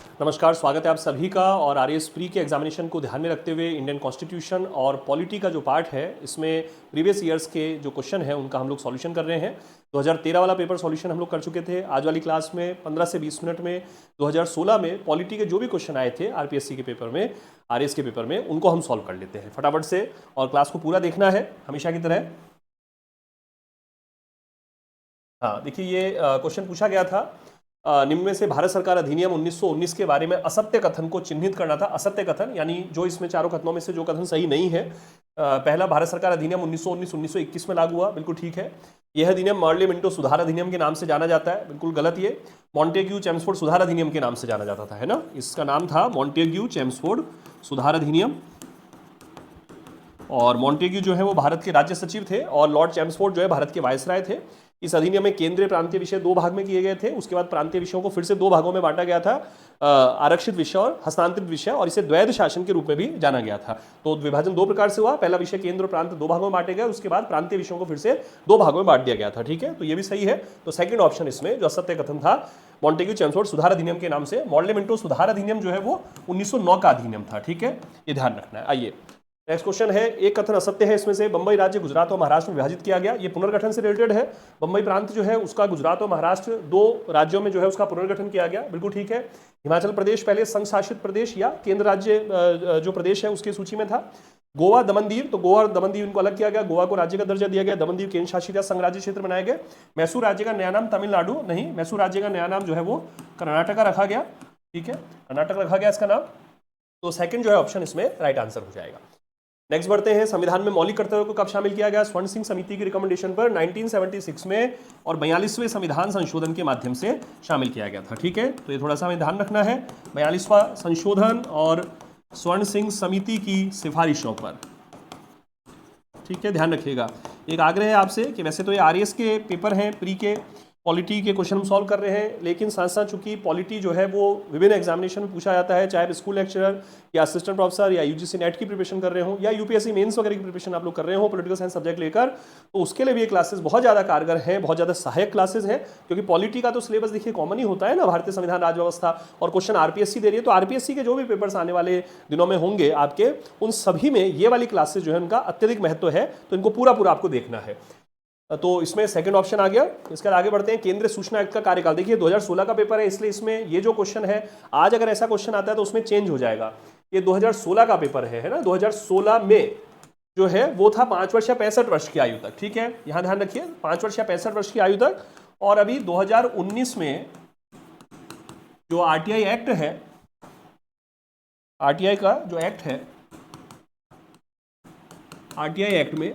नमस्कार, स्वागत है आप सभी का। और आरएएस प्री के एग्जामिनेशन को ध्यान में रखते हुए इंडियन कॉन्स्टिट्यूशन और पॉलिटी का जो पार्ट है, इसमें प्रीवियस ईयर्स के जो क्वेश्चन है उनका हम लोग सॉल्यूशन कर रहे हैं। 2013 वाला पेपर सॉल्यूशन हम लोग कर चुके थे। आज वाली क्लास में 15 से 20 मिनट में 2016 में पॉलिटी के जो भी क्वेश्चन आए थे आरपीएससी के पेपर में, आरएएस के पेपर में, उनको हम सॉल्व कर लेते हैं फटाफट से। और क्लास को पूरा देखना है हमेशा की तरह। हाँ, देखिए ये क्वेश्चन पूछा गया था, निम्न में से भारत सरकार अधिनियम 1919 के बारे में असत्य कथन को चिन्हित करना था। असत्य कथन यानी जो इसमें चारों कथनों में से जो कथन सही नहीं है। पहला, भारत सरकार अधिनियम 1919 1921 में लागू हुआ, बिल्कुल ठीक है। यह अधिनियम मॉर्ले मिंटो सुधार अधिनियम के नाम से जाना जाता है, बिल्कुल गलत। ये मॉन्टेग्यू चेम्सफोर्ड सुधार अधिनियम के नाम से जाना जाता था, है ना। इसका नाम था मॉन्टेग्यू चेम्सफोर्ड सुधार अधिनियम। और मॉन्टेग्यू जो है वो भारत के राज्य सचिव थे और लॉर्ड चेम्सफोर्ड जो है भारत के वायसराय थे। इस अधिनियम में केंद्रीय प्रांतीय विषय दो भाग में किए गए थे। उसके बाद प्रांतीय विषयों को फिर से दो भागों में बांटा गया था, आरक्षित विषय और हस्तांतरित विषय, और इसे द्वैध शासन के रूप में भी जाना गया था। तो विभाजन दो प्रकार से हुआ। पहला विषय केंद्र और प्रांत दो भागों में बांटे गए, उसके बाद प्रांतीय विषयों को फिर से दो भागों में बांट दिया गया था। ठीक है, तो ये भी सही है। तो सेकंड ऑप्शन इसमें जो असत्य कथन था, मॉन्टेग्यू चेम्सफोर्ड सुधार अधिनियम के नाम से, मॉर्ले मिंटो सुधार अधिनियम जो है वो 1909 का अधिनियम था। ठीक है, ये ध्यान रखना है। आइए नेक्स्ट क्वेश्चन है। एक कथन असत्य है इसमें से, बंबई राज्य गुजरात और महाराष्ट्र में विभाजित किया गया। ये पुनर्गठन से रिलेटेड है। बंबई प्रांत जो है उसका गुजरात और महाराष्ट्र दो राज्यों में जो है उसका पुनर्गठन किया गया, बिल्कुल ठीक है। हिमाचल प्रदेश पहले संघ शासित प्रदेश या केंद्र राज्य जो प्रदेश है उसकी सूची में था। गोवा दमन दीव, तो गोवा और दमन दीव इनको अलग किया गया। गोवा को राज्य का दर्जा दिया गया, दमन दीव केंद्र शासित या संघ राज्य क्षेत्र बनाए गए। मैसूर राज्य का नया नाम तमिलनाडु नहीं, मैसूर राज्य का नया नाम जो है वो कर्नाटका रखा गया। ठीक है, कर्नाटक रखा गया इसका नाम। तो सेकंड जो है ऑप्शन इसमें राइट आंसर हो जाएगा। नेक्स्ट बढ़ते हैं। संविधान में मौलिक कर्तव्यों को कब शामिल किया गया? स्वर्ण सिंह समिति की रिकमेंडेशन पर 1976 में और 42वें संविधान संशोधन के माध्यम से शामिल किया गया था। ठीक है, तो ये थोड़ा सा हमें ध्यान रखना है। 42वां संशोधन और स्वर्ण सिंह समिति की सिफारिशों पर। ठीक है, ध्यान रखिएगा। एक आग्रह है आपसे कि वैसे तो ये आरएएस के पेपर हैं, प्री के पॉलिटी के क्वेश्चन हम सॉल्व कर रहे हैं, लेकिन साथ साथ चूंकि पॉलिटी जो है वो विभिन्न एग्जामिनेशन में पूछा जाता है, चाहे आप स्कूल लेक्चरर या असिस्टेंट प्रोफेसर या यूजीसी नेट की प्रिपरेशन कर रहे हो या यूपीएससी मेंस वगैरह की प्रिपरेशन आप लोग कर रहे हो पॉलिटिकल साइंस सब्जेक्ट लेकर, तो उसके लिए भी ये क्लासेस बहुत ज़्यादा कारगर हैं, बहुत ज़्यादा सहायक क्लासेस हैं। क्योंकि पॉलिटी का तो सिलेबस देखिए कॉमन ही होता है ना, भारतीय संविधान राज्य व्यवस्था, और क्वेश्चन आरपीएससी दे रही है। तो आरपीएससी के जो भी पेपर्स आने वाले दिनों में होंगे आपके, उन सभी में ये वाली क्लासेस जो है उनका अत्यधिक महत्व है, तो इनको पूरा पूरा आपको देखना है। तो इसमें सेकंड ऑप्शन आ गया। इसके बाद आगे बढ़ते हैं। केंद्रीय सूचना आयुक्त का कार्यकाल, देखिए 2016 का पेपर है, इसलिए इसमें ये जो क्वेश्चन है, आज अगर ऐसा क्वेश्चन आता है तो उसमें चेंज हो जाएगा। ये 2016 का पेपर है ना। 2016 में जो है वो था 5 वर्ष या 65 वर्ष की आयु तक। ठीक है, यहां ध्यान रखिए, 5 वर्ष या 65 वर्ष की आयु तक। और अभी 2019 में जो आरटीआई एक्ट है, आरटीआई का जो एक्ट है, आरटीआई एक्ट में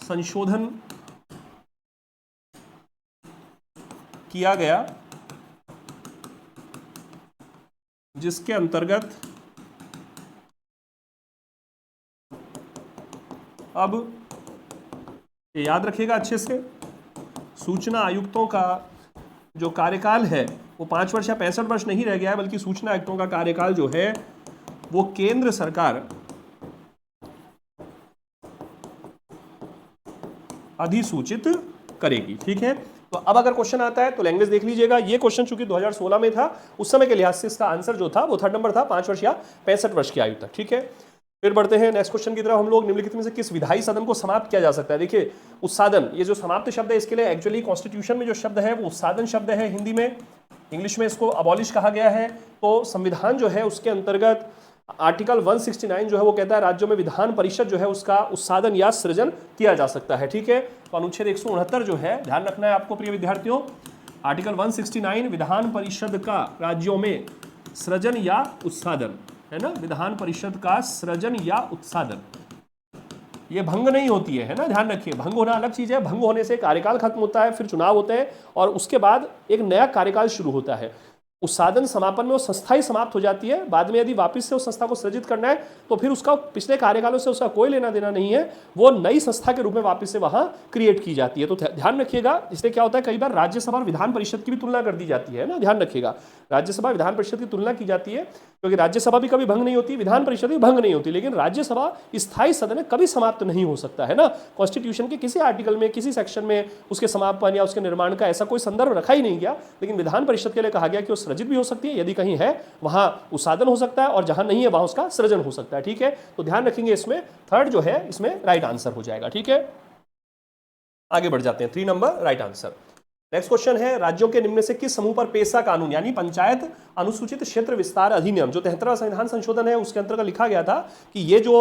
संशोधन किया गया, जिसके अंतर्गत अब याद रखिएगा अच्छे से, सूचना आयुक्तों का जो कार्यकाल है वो 5 वर्ष या 65 वर्ष नहीं रह गया है, बल्कि सूचना आयुक्तों का कार्यकाल जो है वो केंद्र सरकार अधिसूचित करेगी। ठीक है, तो अब अगर क्वेश्चन आता है तो लैंग्वेज देख लीजिएगा। ये क्वेश्चन चूंकि 2016 में था, उस समय के लिहाज से इसका आंसर जो था वो थर्ड नंबर था, 5 वर्ष या 65 वर्ष की आयु तक। ठीक है, फिर बढ़ते हैं नेक्स्ट क्वेश्चन की तरफ। हम लोग निम्नलिखित में से किस विधायी सदन को समाप्त किया जा सकता है? देखिए उत्सादन, ये जो समाप्त शब्द है इसके लिए एक्चुअली कॉन्स्टिट्यूशन में जो शब्द है वो उत्सादन शब्द है हिंदी में, इंग्लिश में इसको अबॉलिश कहा गया है। तो संविधान जो है उसके अंतर्गत आर्टिकल 169 जो है वो कहता है राज्यों में विधान परिषद जो है उसका उत्सादन या सृजन किया जा सकता है। ठीक है, तो अनुच्छेद 169 जो है, ध्यान रखना है आपको प्रिय विद्यार्थियों, आर्टिकल 169 विधान परिषद का राज्यों में सृजन या उत्सादन, है ना, विधान परिषद का सृजन या उत्सादन, ये भंग नहीं होती है ना, ध्यान रखिए। भंग होना अलग चीज है, भंग होने से कार्यकाल खत्म होता है, फिर चुनाव होते हैं और उसके बाद एक नया कार्यकाल शुरू होता है। उत्सादन समापन में वो संस्था ही समाप्त हो जाती है, बाद में यदि वापस से उस संस्था को सृजित करना है तो फिर उसका पिछले कार्यकालों से उसका कोई लेना देना नहीं है, वो नई संस्था के रूप में वापस से वहां क्रिएट की जाती है। तो ध्यान रखिएगा, इसलिए क्या होता है कई बार राज्यसभा और विधान परिषद की भी तुलना कर दी जाती है ना, ध्यान रखिएगा। राज्यसभा विधान परिषद की तुलना की जाती है, क्योंकि राज्यसभा भी कभी भंग नहीं होती, विधान परिषद भी भंग नहीं होती, लेकिन राज्यसभा स्थायी सदन में कभी समाप्त नहीं हो सकता है ना। कॉन्स्टिट्यूशन के किसी आर्टिकल में, किसी सेक्शन में उसके समापन या उसके निर्माण का ऐसा कोई संदर्भ रखा ही नहीं गया, लेकिन विधान परिषद के लिए कहा गया कि वो सृजित भी हो सकती है, यदि कहीं है वहां उसादन हो सकता है, और जहां नहीं है वहां उसका सृजन हो सकता है। ठीक है, तो ध्यान रखेंगे इसमें थर्ड जो है इसमें राइट आंसर हो जाएगा। ठीक है, आगे बढ़ जाते हैं, 3 number right answer. Next question है, राज्यों के निम्न से किस समूह पर पेशा कानून यानी पंचायत अनुसूचित क्षेत्र विस्तार अधिनियम जो 73वां संविधान संशोधन है उसके अंतर्गत लिखा गया था कि ये जो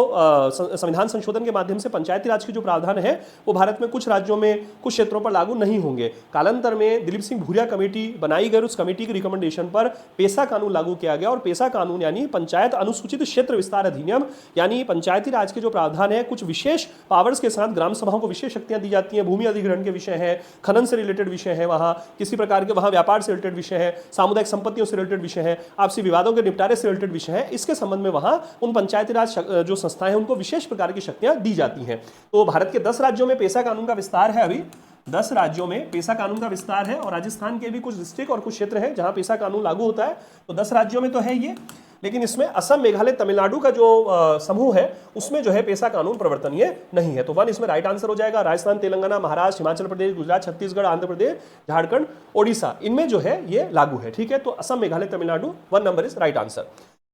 संविधान संशोधन के माध्यम से पंचायती राज के जो प्रावधान है वो भारत में कुछ राज्यों में कुछ क्षेत्रों पर लागू नहीं होंगे। कालांतर में दिलीप सिंह भूरिया कमेटी बनाई गई, उस कमेटी की रिकमेंडेशन पर पेशा कानून लागू किया गया, और पेशा कानून यानी पंचायत अनुसूचित क्षेत्र विस्तार अधिनियम यानी पंचायती राज के जो प्रावधान है, कुछ विशेष पावर्स के साथ ग्राम सभाओं को विशेष शक्तियां दी जाती हैं, भूमि अधिग्रहण के विषय है, खनन से रिलेटेड विषय है, वहां किसी प्रकार के वहां व्यापार से रिलेटेड विषय है, सामुदायिक संपत्तियों से रिलेटेड विषय है, आपसी विवादों के निपटारे से रिलेटेड विषय है। इसके संबंध में वहां उन पंचायती राज जो संस्थाएं हैं उनको विशेष प्रकार की शक्तियां दी जाती हैं। तो भारत के 10 राज्यों में पेशा कानून का विस्तार है, अभी 10 राज्यों में पेशा कानून का विस्तार है, और राजस्थान के भी कुछ डिस्ट्रिक्ट और कुछ क्षेत्र हैं जहां पेशा कानून लागू होता है। तो 10 राज्यों में तो है ये, लेकिन इसमें असम, मेघालय, तमिलनाडु का जो समूह है उसमें जो है पेशा कानून प्रवर्तनीय नहीं है। तो 1 इसमें राइट आंसर हो जाएगा। राजस्थान, तेलंगाना, महाराष्ट्र, हिमाचल प्रदेश, गुजरात, छत्तीसगढ़, आंध्र प्रदेश, झारखंड, ओडिशा, इनमें जो है ये लागू है। ठीक है, तो Assam, Meghalaya, Tamil Nadu, 1 number is right answer.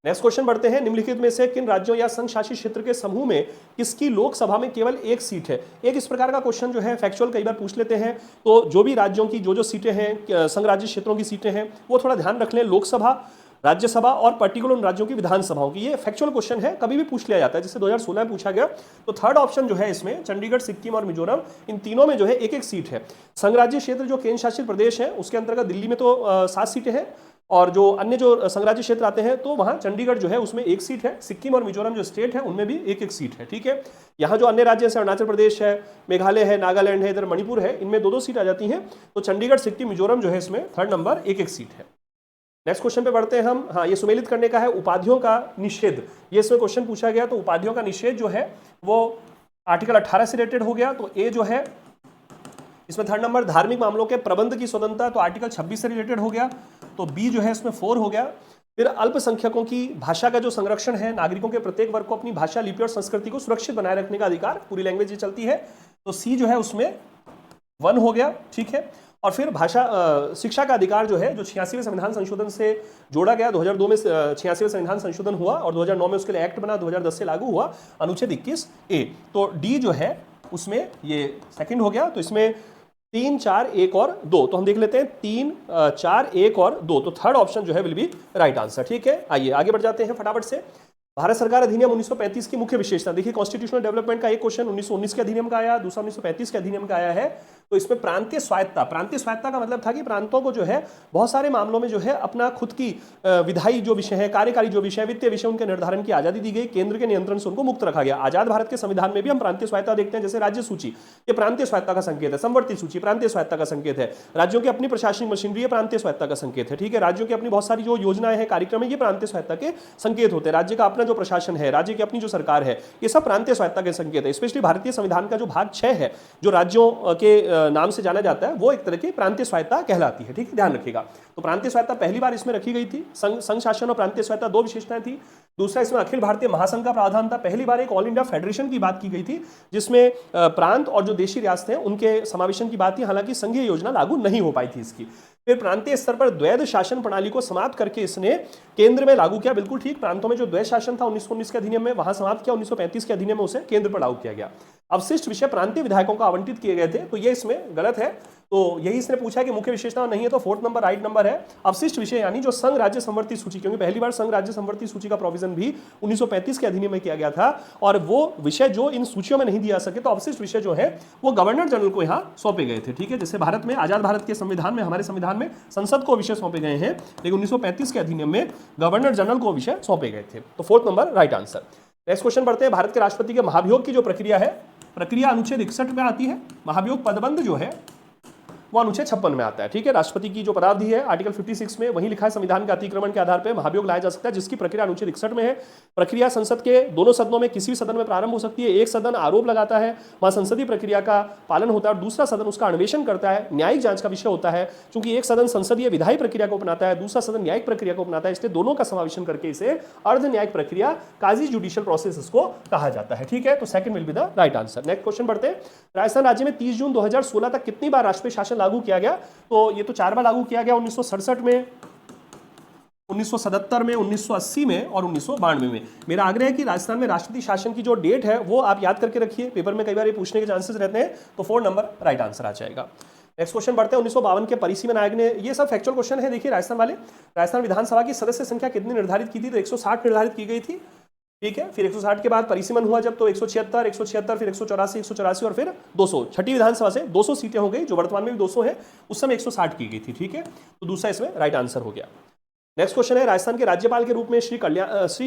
Next question बढ़ते हैं, निम्नलिखित में से किन राज्यों या संघ शासित क्षेत्र के समूह में किसकी लोकसभा में केवल एक सीट है। एक इस प्रकार का क्वेश्चन जो है फैक्चुअल कई बार पूछ लेते हैं, तो जो भी राज्यों की जो सीटें हैं, संघ राज्य क्षेत्रों की सीटें हैं, वो थोड़ा ध्यान रख लें, लोकसभा, राज्यसभा और पर्टिकुलर उन राज्यों की विधानसभाओं की। ये फैक्चुअल क्वेश्चन है, कभी भी पूछ लिया जाता है, जिससे 2016 में पूछा गया। तो थर्ड ऑप्शन जो है इसमें चंडीगढ़, सिक्किम और मिजोरम, इन तीनों में जो है एक एक सीट है। संघ राज्य क्षेत्र जो केंद्र शासित प्रदेश है उसके अंतर्गत दिल्ली में तो 7 सीटें हैं, और जो अन्य जो संघ राज्य क्षेत्र आते हैं तो वहां चंडीगढ़ जो है उसमें 1 सीट है, सिक्किम और मिजोरम जो स्टेट है उनमें भी एक एक सीट है। ठीक है, यहाँ जो अन्य राज्य हैं, अरुणाचल प्रदेश है, मेघालय है, नागालैंड है, इधर मणिपुर है, इनमें 2-2 सीट आ जाती हैं। तो चंडीगढ़, सिक्किम, मिजोरम जो है इसमें थर्ड नंबर एक एक सीट है। नेक्स्ट क्वेश्चन पे बढ़ते हैं हम। हाँ, ये सुमेलित करने का है, उपाधियों का निषेध, ये इसमें क्वेश्चन पूछा गया। तो उपाधियों का निषेध जो है वो आर्टिकल 18 से रिलेटेड हो गया। तो ए जो है इसमें थर्ड नंबर, धार्मिक मामलों के प्रबंध की स्वतंत्रता, तो आर्टिकल 26 से रिलेटेड हो गया। तो बी जो है इसमें 4 हो गया। फिर अल्पसंख्यकों की भाषा का जो संरक्षण है, नागरिकों के प्रत्येक वर्ग को अपनी भाषा, लिपि और संस्कृति को सुरक्षित बनाए रखने का अधिकार, पूरी लैंग्वेज ये चलती है। तो सी जो है उसमें 1 हो गया। ठीक है, और फिर भाषा शिक्षा का अधिकार जो है, जो 86वें संविधान संशोधन से जोड़ा गया, 2002 में 86वें संविधान संशोधन हुआ और 2009 में उसके लिए एक्ट बना, 2010 से लागू हुआ, अनुच्छेद 21A। तो डी जो है उसमें ये सेकंड हो गया। तो इसमें 3, 4, 1 और 2, तो हम देख लेते हैं 3, 4, 1 और 2, तो थर्ड ऑप्शन जो है विल बी राइट आंसर। ठीक है, आइए आगे बढ़ जाते हैं फटाफट से। भारत सरकार अधिनियम 1935 की मुख्य विशेषता देखिए, कॉन्स्टिट्यूशनल डेवलपमेंट का एक क्वेश्चन 1919 के अधिनियम का आया, दूसरा 1935 के अधिनियम का आया है। तो इसमें प्रांतीय स्वायत्ता, प्रांतीय स्वायत्ता का मतलब था कि प्रांतों को जो है बहुत सारे मामलों में जो है अपना खुद की विधायी जो विषय है, कार्यकारी जो विषय, वित्तीय विषय, उनके निर्धारण की आजादी दी गई, केंद्र के नियंत्रण से उनको मुक्त रखा गया। आजाद भारत के संविधान में भी हम प्रांतीय स्वायत्ता देखते हैं, जैसे राज्य सूची ये प्रांतीय स्वायत्ता का संकेत है, संवर्ती सूची प्रांतीय स्वायत्ता का संकेत है, राज्यों की अपनी प्रशासनिक मशीनरी प्रांतीय स्वायत्ता का संकेत है। ठीक है, राज्यों की अपनी बहुत सारी जो योजनाएं हैं, कार्यक्रम है, ये प्रांतीय स्वायत्ता के संकेत होते हैं। राज्य का अपना जो प्रशासन है, राज्य की अपनी जो सरकार है, ये सब प्रांतीय स्वायत्ता के संकेत है। स्पेशली भारतीय संविधान का जो भाग 6 है, जो राज्यों के नाम से जाना जाता है, वो एक तरह की प्रांतीय स्वायत्ता कहलाती है। ठीक है, ध्यान रखिएगा। तो प्रांतीय स्वायत्ता पहली बार इसमें रखी गई थी। संघ शासन और प्रांतीय स्वायत्ता 2 विशेषताएं थी। दूसरा, इसमें अखिल भारतीय महासंघ का प्रावधान था। पहली बार एक ऑल इंडिया फेडरेशन की बात की गई थी, जिसमें प्रांत और जो देशी रियासतें हैं उनके समावेशन की बात थी। हालांकि संघीय योजना लागू नहीं हो पाई थी इसकी। फिर प्रांतीय स्तर पर द्वैध शासन प्रणाली को समाप्त करके इसने केंद्र में लागू किया। बिल्कुल ठीक, प्रांतों में जो द्वैध शासन था 1919 के अधिनियम में, वहां समाप्त किया। 1935 के अधिनियम में उसे केंद्र पर लागू किया गया। अवशिष्ट विषय प्रांतीय विधायकों को आवंटित किए गए थे, तो ये इसमें गलत है। तो यही इसने पूछा कि मुख्य विशेषता नहीं है, तो 4th नंबर राइट नंबर है। अवशिष्ट विषय यानी जो संघ राज्य संवर्ती सूची, क्योंकि पहली बार संघ राज्य संवर्ती सूची का प्रोविजन भी 1935 के अधिनियम में किया गया था, और वो विषय जो इन सूचियों में नहीं दिया सके, तो अवशिष्ट विषय जो है वो गवर्नर जनरल को यहाँ सौंपे गए थे। ठीक है, जैसे भारत में आजाद भारत के संविधान में, हमारे संविधान में संसद को विषय सौंपे गए हैं, लेकिन 1935 के अधिनियम में गवर्नर जनरल को विषय सौंपे गए थे। तो 4th number right answer. Next question बढ़ते हैं। भारत के राष्ट्रपति के महाभियोग की जो प्रक्रिया है, प्रक्रिया अनुच्छेद 61 में आती है। महाभियोग पदबंध जो है वो अनुच्छेद 56 में आता है। ठीक है, राष्ट्रपति की जो पदावधि है आर्टिकल 56 में वही लिखा है, संविधान के अतिक्रमण के आधार पर महाभियोग लाया जा सकता है, जिसकी प्रक्रिया अनुच्छेद 61 में है। प्रक्रिया संसद के दोनों सदनों में किसी भी सदन में प्रारंभ हो सकती है। एक सदन आरोप लगाता है, वहां संसदीय प्रक्रिया का पालन होता है, और दूसरा सदन उसका अन्वेषण करता है, न्यायिक जांच का विषय होता है। क्योंकि एक सदन संसदीय विधायी प्रक्रिया को अपनाता है, दूसरा सदन न्यायिक प्रक्रिया को अपनाता है, इसलिए दोनों का समावेशन करके इसे अर्ध न्यायिक प्रक्रिया, काजी जुडिशियल प्रोसेस इसको कहा जाता है। ठीक है, तो second will be the right answer. Next question बढ़ते हैं। राजस्थान राज्य में 30 जून 2016 तक कितनी बार राष्ट्रीय शासन लागू किया गया? तो ये तो 4 बार लागू किया गया, 1967 में, 1977 में, 1980 में और 1992 में। मेरा आग्रह है कि राजस्थान में राष्ट्रपति शासन की जो डेट है वो आप याद करके रखिए, पेपर में कई बार ये पूछने के चांसेस रहते हैं, तो 4 नंबर राइट आंसर आ जाएगा। नेक्स्ट क्वेश्चन बढ़ते हैं। 1952 के परिसीमन आयोग ने, ये सब फैक्चुअल क्वेश्चन है, देखिए राजस्थान वाले, राजस्थान विधानसभा की सदस्य संख्या कितनी निर्धारित की थी? तो 160 निर्धारित की गई थी। ठीक है, फिर 160 के बाद परिसीमन हुआ जब, तो 176, 176, फिर 184, 184 और फिर 200। छठी विधानसभा से 200 सीटें हो गई, जो वर्तमान में भी 200 है, उस समय 160 की गई थी। ठीक है, तो दूसरा इसमें राइट आंसर हो गया। नेक्स्ट क्वेश्चन है, राजस्थान के राज्यपाल के रूप में श्री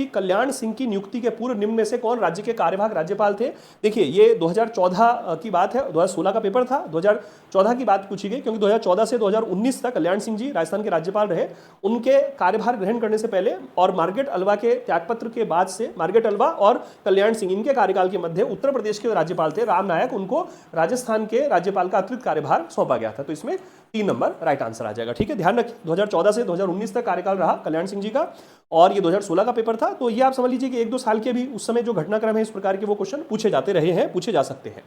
कल्याण सिंह की नियुक्ति के पूर्व निम्न में से कौन राज्य के कार्यवाहक राज्यपाल थे? देखिए ये 2014 की बात है, 2016 का पेपर था, 2014 की बात पूछी गई, क्योंकि 2014 से 2019 तक कल्याण सिंह जी राजस्थान के राज्यपाल रहे। उनके कार्यभार ग्रहण करने से पहले और मार्गरेट अल्वा के त्यागपत्र के बाद से, मार्गरेट अल्वा और कल्याण सिंह इनके कार्यकाल के मध्य उत्तर प्रदेश के राज्यपाल थे राम नायक, उनको राजस्थान के राज्यपाल का अतिरिक्त कार्यभार सौंपा गया था। तो इसमें 3 नंबर राइट आंसर आ जाएगा। ठीक है, ध्यान रखिए 2014 से 2019 तक कार्यकाल रहा कल्याण सिंह जी का, और ये 2016 का पेपर था। तो ये आप समझ लीजिए कि 1-2 साल के भी उस समय जो घटनाक्रम है इस प्रकार के वो क्वेश्चन पूछे जाते रहे हैं, पूछे जा सकते हैं।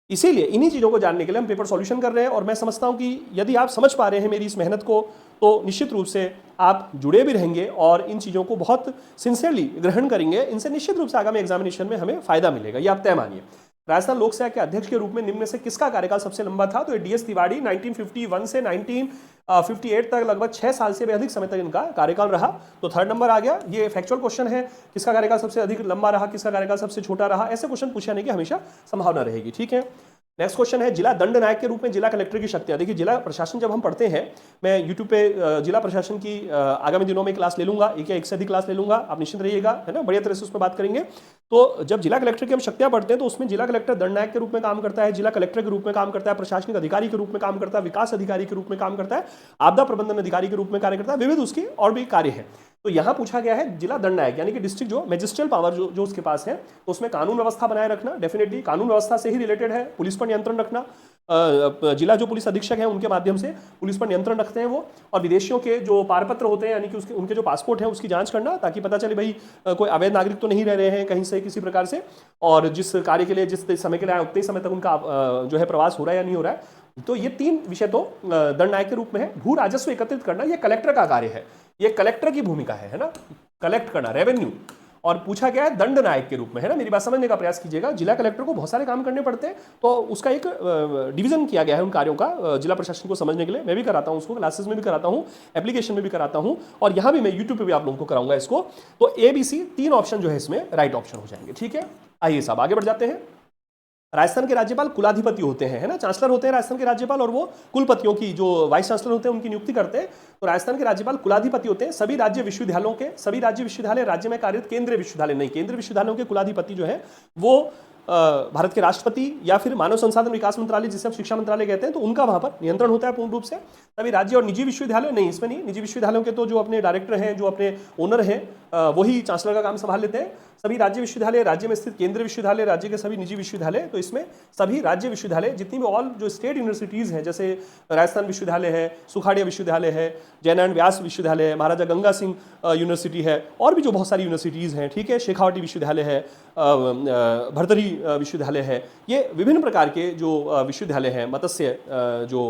इसीलिए इन्हीं चीजों को जानने के लिए हम पेपर सॉल्यूशन कर रहे हैं, और मैं समझता हूं कि यदि आप समझ पा रहे हैं मेरी इस मेहनत को, तो निश्चित रूप से आप जुड़े भी रहेंगे और इन चीजों को बहुत सिंसियरली ग्रहण करेंगे। इनसे निश्चित रूप से आगामी एग्जामिनेशन में हमें फायदा मिलेगा, ये आप तय मानिए। राजस्थान लोक सेवा के अध्यक्ष के रूप में निम्न में से किसका कार्यकाल सबसे लंबा था? तो डीएस तिवारी 1951 से 1958 तक, लगभग 6 साल से भी अधिक समय तक इनका कार्यकाल रहा। तो 3rd नंबर आ गया। ये फैक्चुअल क्वेश्चन है, किसका कार्यकाल सबसे अधिक लंबा रहा, किसका कार्यकाल सबसे छोटा रहा, ऐसे क्वेश्चन पूछने की हमेशा संभावना रहेगी। ठीक है, नेक्स्ट क्वेश्चन है, जिला दंड नायक के रूप में जिला कलेक्टर की शक्तियां। देखिए जिला प्रशासन जब हम पढ़ते हैं, मैं यूट्यूब पे जिला प्रशासन की आगामी दिनों में क्लास ले लूंगा, एक या एक से अधिक क्लास ले लूंगा, आप निश्चित रहिएगा, है ना, बढ़िया तरह से उस पर बात करेंगे। तो जब जिला कलेक्टर की हम शक्तियां पढ़ते हैं तो उसमें जिला कलेक्टर दंड नायक के रूप में काम करता है, जिला कलेक्टर के रूप में काम करता है, प्रशासनिक अधिकारी के रूप में काम करता है, विकास अधिकारी के रूप में काम करता है, आपदा प्रबंधन अधिकारी के रूप में कार्य करता है, विविध उसकी और भी कार्य है। तो यहां पूछा गया है जिला दंड नायक, यानी कि डिस्ट्रिक्ट जो मैजिस्ट्रियल पावर जो उसके पास है, तो उसमें कानून व्यवस्था बनाए रखना, डेफिनेटली कानून व्यवस्था से ही रिलेटेड है, पुलिस पर नियंत्रण रखना, जिला जो पुलिस अधीक्षक हैं उनके माध्यम से पुलिस पर नियंत्रण रखते हैं वो, और विदेशियों के जो पारपत्र होते हैं, यानी कि उनके जो पासपोर्ट हैं उसकी जांच करना, ताकि पता चले भाई कोई अवैध नागरिक तो नहीं रह रहे हैं कहीं से किसी प्रकार से, और जिस कार्य के लिए जिस समय के लिए आए उतने समय तक उनका जो है प्रवास हो रहा है या नहीं हो रहा है। तो ये 3 विषय तो दंड नायक के रूप में है। भू राजस्व एकत्रित करना ये कलेक्टर का कार्य है, ये कलेक्टर की भूमिका है ना, कलेक्ट करना रेवेन्यू। और पूछा गया है दंड नायक के रूप में, है ना, मेरी बात समझने का प्रयास कीजिएगा। जिला कलेक्टर को बहुत सारे काम करने पड़ते हैं, तो उसका एक डिवीजन किया गया है उन कार्यों का जिला प्रशासन को समझने के लिए। मैं भी कराता हूं उसको, क्लासेस में भी कराता हूं, एप्लीकेशन में भी कराता हूं, और यहां भी मैं यूट्यूब पे भी आप लोगों को कराऊंगा इसको। तो ABC 3 ऑप्शन जो है इसमें राइट ऑप्शन हो जाएंगे। ठीक है, आइए साहब आगे बढ़ जाते हैं। राजस्थान के राज्यपाल कुलाधिपति होते हैं, है ना, चांसलर होते हैं राजस्थान के राज्यपाल, और वो कुलपतियों की जो वाइस चांसलर होते हैं उनकी नियुक्ति करते हैं। तो राजस्थान के राज्यपाल कुलाधिपति होते हैं। सभी राज्य विश्वविद्यालयों के, सभी राज्य विश्वविद्यालय राज्य में कार्यरत केंद्रीय विश्वविद्यालय नहीं, केंद्रीय विश्वविद्यालयों के कुलाधिपति जो है वो भारत के राष्ट्रपति या फिर मानव संसाधन विकास मंत्रालय, जिसे हम शिक्षा मंत्रालय कहते हैं, तो उनका वहां पर नियंत्रण होता है पूर्ण रूप से। तभी राज्य और निजी विश्वविद्यालय नहीं, इसमें नहीं, निजी विश्वविद्यालयों के तो जो अपने डायरेक्टर हैं, जो अपने ओनर हैं, वही चांसलर का काम संभाल लेते हैं। सभी राज्य विश्वविद्यालय, राज्य में स्थित केंद्रीय विश्वविद्यालय, राज्य के सभी निजी विश्वविद्यालय, तो इसमें सभी राज्य विश्वविद्यालय जितनी भी ऑल जो स्टेट यूनिवर्सिटीज हैं, जैसे राजस्थान विश्वविद्यालय है, सुखाड़िया विश्वविद्यालय है, जयनारायण व्यास विश्वविद्यालय है, महाराजा गंगा सिंह यूनिवर्सिटी है, और भी जो बहुत सारी यूनिवर्सिटीज हैं, ठीक है, शेखावटी विश्वविद्यालय है, भरतरी विश्वविद्यालय है, ये विभिन्न प्रकार के जो विश्वविद्यालय हैं, मत्स्य जो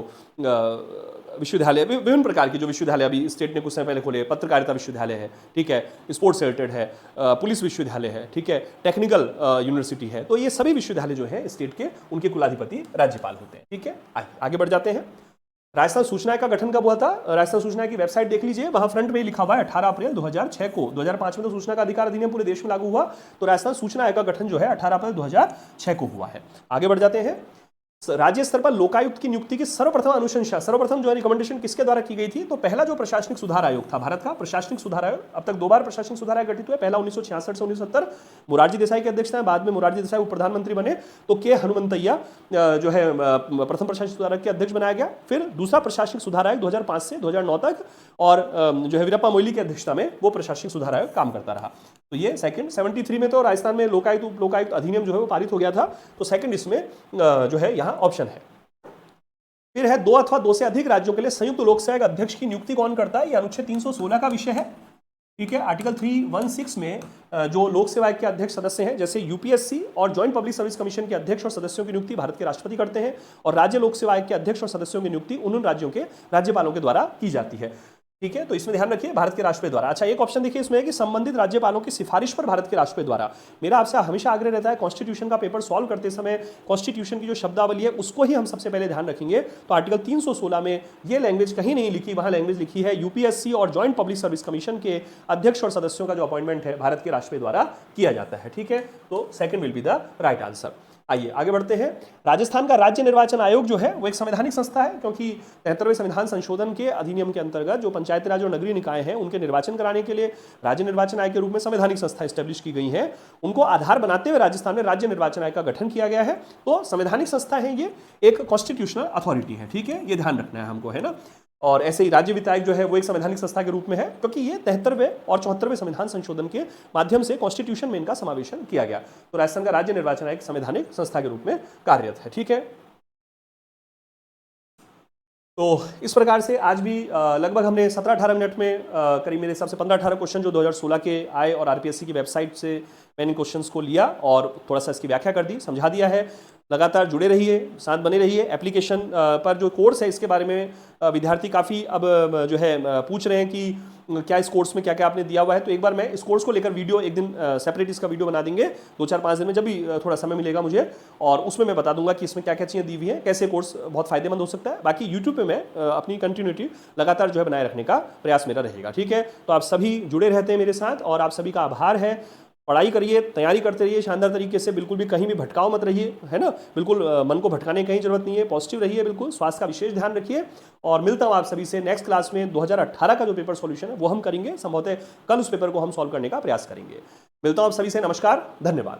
विश्वविद्यालय, विभिन्न प्रकार के जो विश्वविद्यालय अभी स्टेट ने कुछ समय पहले खोले, पत्रकारिता विश्वविद्यालय है, ठीक है, स्पोर्ट्स रिलेटेड है, पुलिस विश्वविद्यालय है, ठीक है, टेक्निकल यूनिवर्सिटी है, तो ये सभी विश्वविद्यालय जो है स्टेट के, उनके कुलाधिपति राज्यपाल होते हैं। ठीक है, आगे बढ़ जाते हैं। राजस्थान सूचना आयोग का गठन कब हुआ था? राजस्थान सूचना आयोग की वेबसाइट देख लीजिए, वहां फ्रंट में लिखा हुआ है 18 अप्रैल 2006 को। 2005 में तो सूचना का अधिकार अधिनियम पूरे देश में लागू हुआ, तो राजस्थान सूचना आयोग का गठन जो है 18 अप्रैल 2006 को हुआ है। आगे बढ़ जाते हैं। राज्य स्तर पर लोकायुक्त की नियुक्ति की सर्वप्रथम अनुशंसा, सर्वप्रथम जो है रिकमेंडेशन किसके द्वारा की गई थी? तो पहला जो प्रशासनिक सुधार आयोग था भारत का, प्रशासनिक सुधार आयोग, अब तक 2 बार प्रशासनिक सुधार आयोग गठित हुए, पहला 1966 से 1970 मोरारजी देसाई के अध्यक्षता में, बाद में मोरारजी देसाई उप प्रधानमंत्री बने तो के हनुमंतैया जो है प्रथम प्रशासनिक सुधार आयोग के अध्यक्ष बनाया गया। फिर दूसरा प्रशासनिक सुधार आयोग 2005 से 2009 तक, और जो है वीरप्पा मोइली की अध्यक्षता में वो प्रशासनिक सुधार आयोग काम करता रहा। तो ये सेकंड। 73 में तो राजस्थान में लोकायुक्त उप लोकायुक्त अधिनियम जो है वो पारित हो गया था, तो सेकंड इसमें जो है यहाँ ऑप्शन है। फिर है 2 अथवा 2 से अधिक राज्यों के लिए संयुक्त लोक सेवा अध्यक्ष की नियुक्ति कौन करता है? यह अनुच्छेद 316 का विषय है, ठीक है। आर्टिकल 316 में जो लोक सेवा आयोग के अध्यक्ष सदस्य हैं, जैसे यूपीएससी और ज्वाइंट पब्लिक सर्विस कमीशन के अध्यक्ष और सदस्यों की नियुक्ति भारत के राष्ट्रपति करते हैं, और राज्य लोक सेवा आयोग के अध्यक्ष और सदस्यों की नियुक्ति उन राज्यों के राज्यपालों के द्वारा की जाती है, ठीक है। तो इसमें ध्यान रखिए भारत के राष्ट्रपति द्वारा। अच्छा, एक ऑप्शन देखिए इसमें है कि संबंधित राज्यपालों की सिफारिश पर भारत के राष्ट्रपति द्वारा। मेरा आपसे हमेशा आग्रह रहता है कॉन्स्टिट्यूशन का पेपर सॉल्व करते समय कॉन्स्टिट्यूशन की जो शब्दावली है उसको ही हम सबसे पहले ध्यान रखेंगे। तो आर्टिकल 316 में ये लैंग्वेज कहीं नहीं लिखी, वहां लैंग्वेज लिखी है यूपीएससी और ज्वाइंट पब्लिक सर्विस कमीशन के अध्यक्ष और सदस्यों का जो अपॉइंटमेंट है भारत के राष्ट्रपति द्वारा किया जाता है, ठीक है। तो second will be the right answer. आइए आगे बढ़ते हैं। राजस्थान का राज्य निर्वाचन आयोग जो है वो एक संवैधानिक संस्था है, क्योंकि 73वें संविधान संशोधन के अधिनियम के अंतर्गत जो पंचायती राज और नगरीय निकाय हैं उनके निर्वाचन कराने के लिए राज्य निर्वाचन आयोग के रूप में संवैधानिक संस्था एस्टेब्लिश की गई है। उनको आधार बनाते हुए राजस्थान में राज्य निर्वाचन आयोग का गठन किया गया है। तो संवैधानिक संस्था है, ये एक कॉन्स्टिट्यूशनल अथॉरिटी है, ठीक है, ये ध्यान रखना है हमको, है ना। और ऐसे ही राज्य वित्त आयोग जो है वो एक संवैधानिक संस्था के रूप में है, क्योंकि ये 73वें और 74वें संविधान संशोधन के माध्यम से कॉन्स्टिट्यूशन में इनका समावेशन किया गया। तो राजस्थान का राज्य निर्वाचन आयोग संवैधानिक संस्था के रूप में कार्यरत है, ठीक है। तो इस प्रकार से आज भी लगभग हमने 17-18 मिनट में करीब मेरे हिसाब से 15-18 क्वेश्चन जो 2016 के आए और आरपीएससी की वेबसाइट से मैंने क्वेश्चंस को लिया और थोड़ा सा इसकी व्याख्या कर दी, समझा दिया है। लगातार जुड़े रहिए, साथ बने रहिए। एप्लीकेशन पर जो कोर्स है इसके बारे में विद्यार्थी काफ़ी अब जो है पूछ रहे हैं कि क्या इस कोर्स में क्या क्या आपने दिया हुआ है। तो एक बार मैं इस कोर्स को लेकर वीडियो एक दिन सेपरेट इसका वीडियो बना देंगे 2-4-5 दिन में, जब भी थोड़ा समय मिलेगा मुझे, और उसमें मैं बता दूंगा कि इसमें क्या क्या चीज़ें दी हुई हैं, कैसे कोर्स बहुत फायदेमंद हो सकता है। बाकी यूट्यूब पे मैं अपनी कंटिन्यूटी लगातार जो है बनाए रखने का प्रयास मेरा रहेगा, ठीक है। तो आप सभी जुड़े रहते हैं मेरे साथ और आप सभी का आभार है। पढ़ाई करिए, तैयारी करते रहिए शानदार तरीके से, बिल्कुल भी कहीं भी भटकाव मत रहिए, है ना। बिल्कुल मन को भटकाने की कहीं जरूरत नहीं है, पॉजिटिव रहिए, बिल्कुल स्वास्थ्य का विशेष ध्यान रखिए। और मिलता हूं आप सभी से नेक्स्ट क्लास में। 2018 का जो पेपर सॉल्यूशन है वो हम करेंगे, संभवतः कल उस पेपर को हम सॉल्व करने का प्रयास करेंगे। मिलता हूं आप सभी से, नमस्कार, धन्यवाद।